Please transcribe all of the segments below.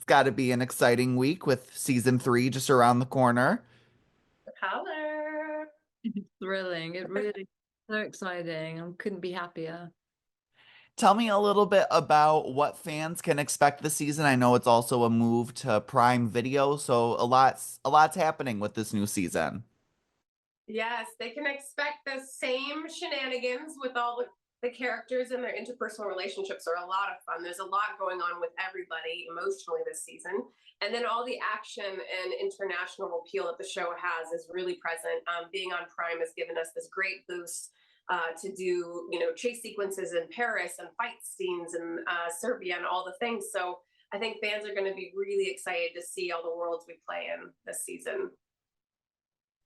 It's got to be an exciting week with season 3 just around the corner. Color. Thrilling. It really so exciting. I couldn't be happier. Tell me a little bit about what fans can expect this season. I know it's also a move to Prime Video, so a lot's happening with this new season. Yes, they can expect the same shenanigans with all the characters, and their interpersonal relationships are a lot of fun. There's a lot going on with everybody emotionally this season. And then all the action and international appeal that the show has is really present. Being on Prime has given us this great boost to do, chase sequences in Paris and fight scenes in Serbia and all the things. So I think fans are going to be really excited to see all the worlds we play in this season.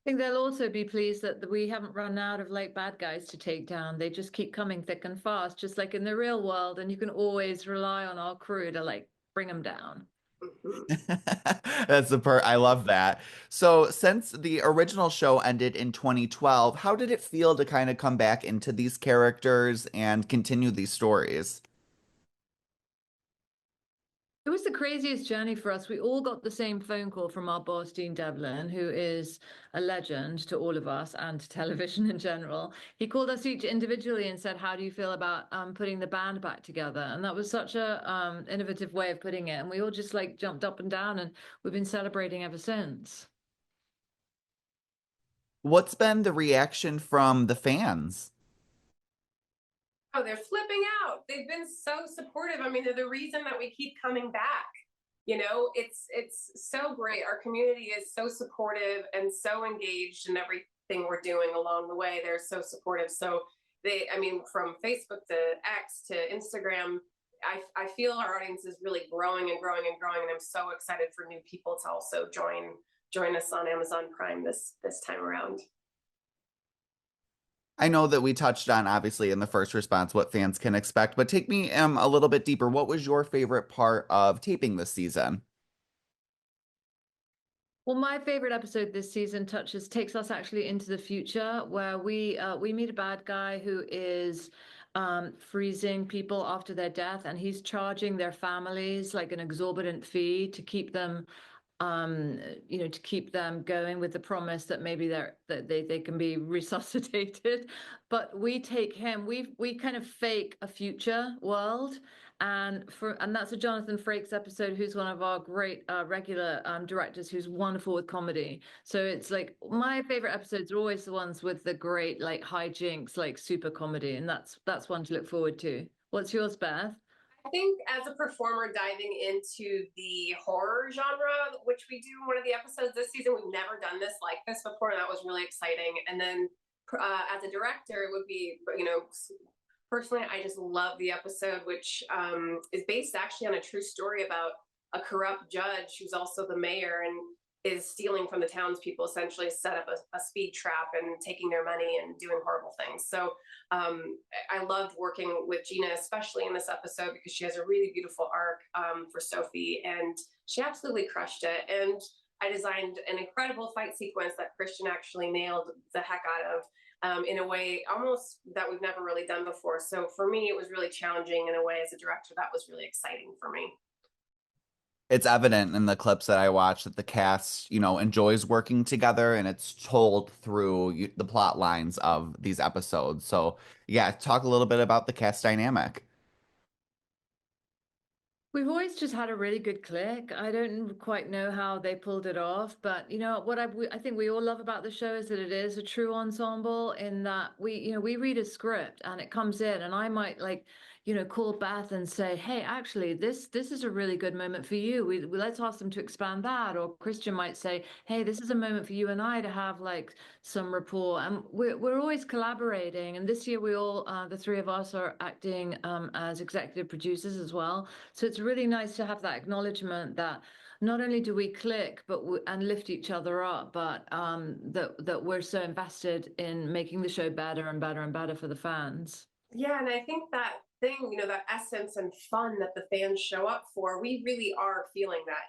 I think they'll also be pleased that we haven't run out of like bad guys to take down. They just keep coming thick and fast, just like in the real world, and you can always rely on our crew to like bring them down. Mhm. I love that. So, since the original show ended in 2012, how did it feel to kind of come back into these characters and continue these stories? It was the craziest journey for us. We all got the same phone call from our boss, Dean Devlin, who is a legend to all of us and to television in general. He called us each individually and said, "How do you feel about putting the band back together?" And that was such a innovative way of putting it. And we all just like jumped up and down, and we've been celebrating ever since. What's been the reaction from the fans? Oh, they're flipping out. They've been so supportive. I mean, they're the reason that we keep coming back. It's so great. Our community is so supportive and so engaged in everything we're doing along the way. They're so supportive. So I mean, from Facebook to X to Instagram, I feel our audience is really growing and growing and growing, and I'm so excited for new people to also join us on Amazon Prime this time around. I know that we touched on, obviously, in the first response, what fans can expect, but take me a little bit deeper. What was your favorite part of taping this season? Well, my favorite episode this season takes us actually into the future, where we meet a bad guy who is freezing people after their death, and he's charging their families like an exorbitant fee to keep them to keep them going with the promise that maybe they can be resuscitated. But we take him, we kind of fake a future world. And that's a Jonathan Frakes episode, who's one of our great regular directors, who's wonderful with comedy. So it's like my favorite episodes are always the ones with the great like hijinks, like super comedy, and that's one to look forward to. What's yours, Beth? I think as a performer diving into the horror genre, which we do in one of the episodes this season, we've never done this like this before. And that was really exciting. And then as a director, it would be, personally, I just love the episode, which is based actually on a true story about a corrupt judge who's also the mayor and is stealing from the townspeople, essentially set up a speed trap and taking their money and doing horrible things. So I loved working with Gina, especially in this episode, because she has a really beautiful arc for Sophie, and she absolutely crushed it. And I designed an incredible fight sequence that Christian actually nailed the heck out of, in a way almost that we've never really done before. So for me, it was really challenging in a way. As a director, that was really exciting for me. It's evident in the clips that I watch that the cast, enjoys working together and it's told through the plot lines of these episodes. So, yeah, talk a little bit about the cast dynamic. We've always just had a really good click. I don't quite know how they pulled it off, but I think we all love about the show is that it is a true ensemble, in that we read a script and it comes in, and I might like, call Beth and say, "Hey, actually, this is a really good moment for you. Let's ask them to expand that." Or Christian might say, "Hey, this is a moment for you and I to have like some rapport." And we're always collaborating. And this year the three of us are acting as executive producers as well. So it's really nice to have that acknowledgement that not only do we click and lift each other up, but that we're so invested in making the show better and better and better for the fans. Yeah, and I think that thing, that essence and fun that the fans show up for, we really are feeling that,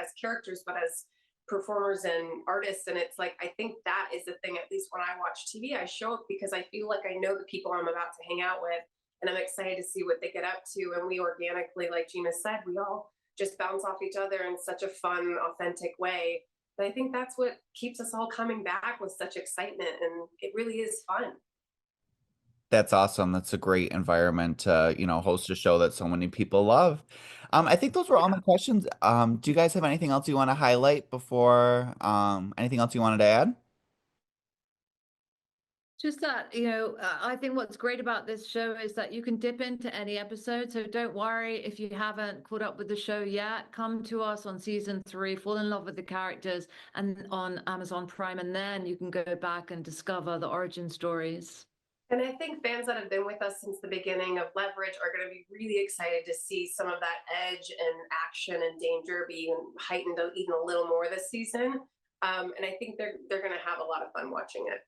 as characters, but as performers and artists. And it's like, I think that is the thing, at least when I watch TV, I show up because I feel like I know the people I'm about to hang out with, and I'm excited to see what they get up to. And we organically, like Gina said, we all just bounce off each other in such a fun, authentic way. But I think that's what keeps us all coming back with such excitement, and it really is fun. That's awesome. That's a great environment to, host a show that so many people love. I think those were all my Yeah. questions. Do you guys have anything else you want to highlight before, anything else you wanted to add? Just that, I think what's great about this show is that you can dip into any episode. So don't worry if you haven't caught up with the show yet. Come to us on season 3, fall in love with the characters, and on Amazon Prime, and then you can go back and discover the origin stories. And I think fans that have been with us since the beginning of Leverage are going to be really excited to see some of that edge and action and danger being heightened even a little more this season. And I think they're going to have a lot of fun watching it.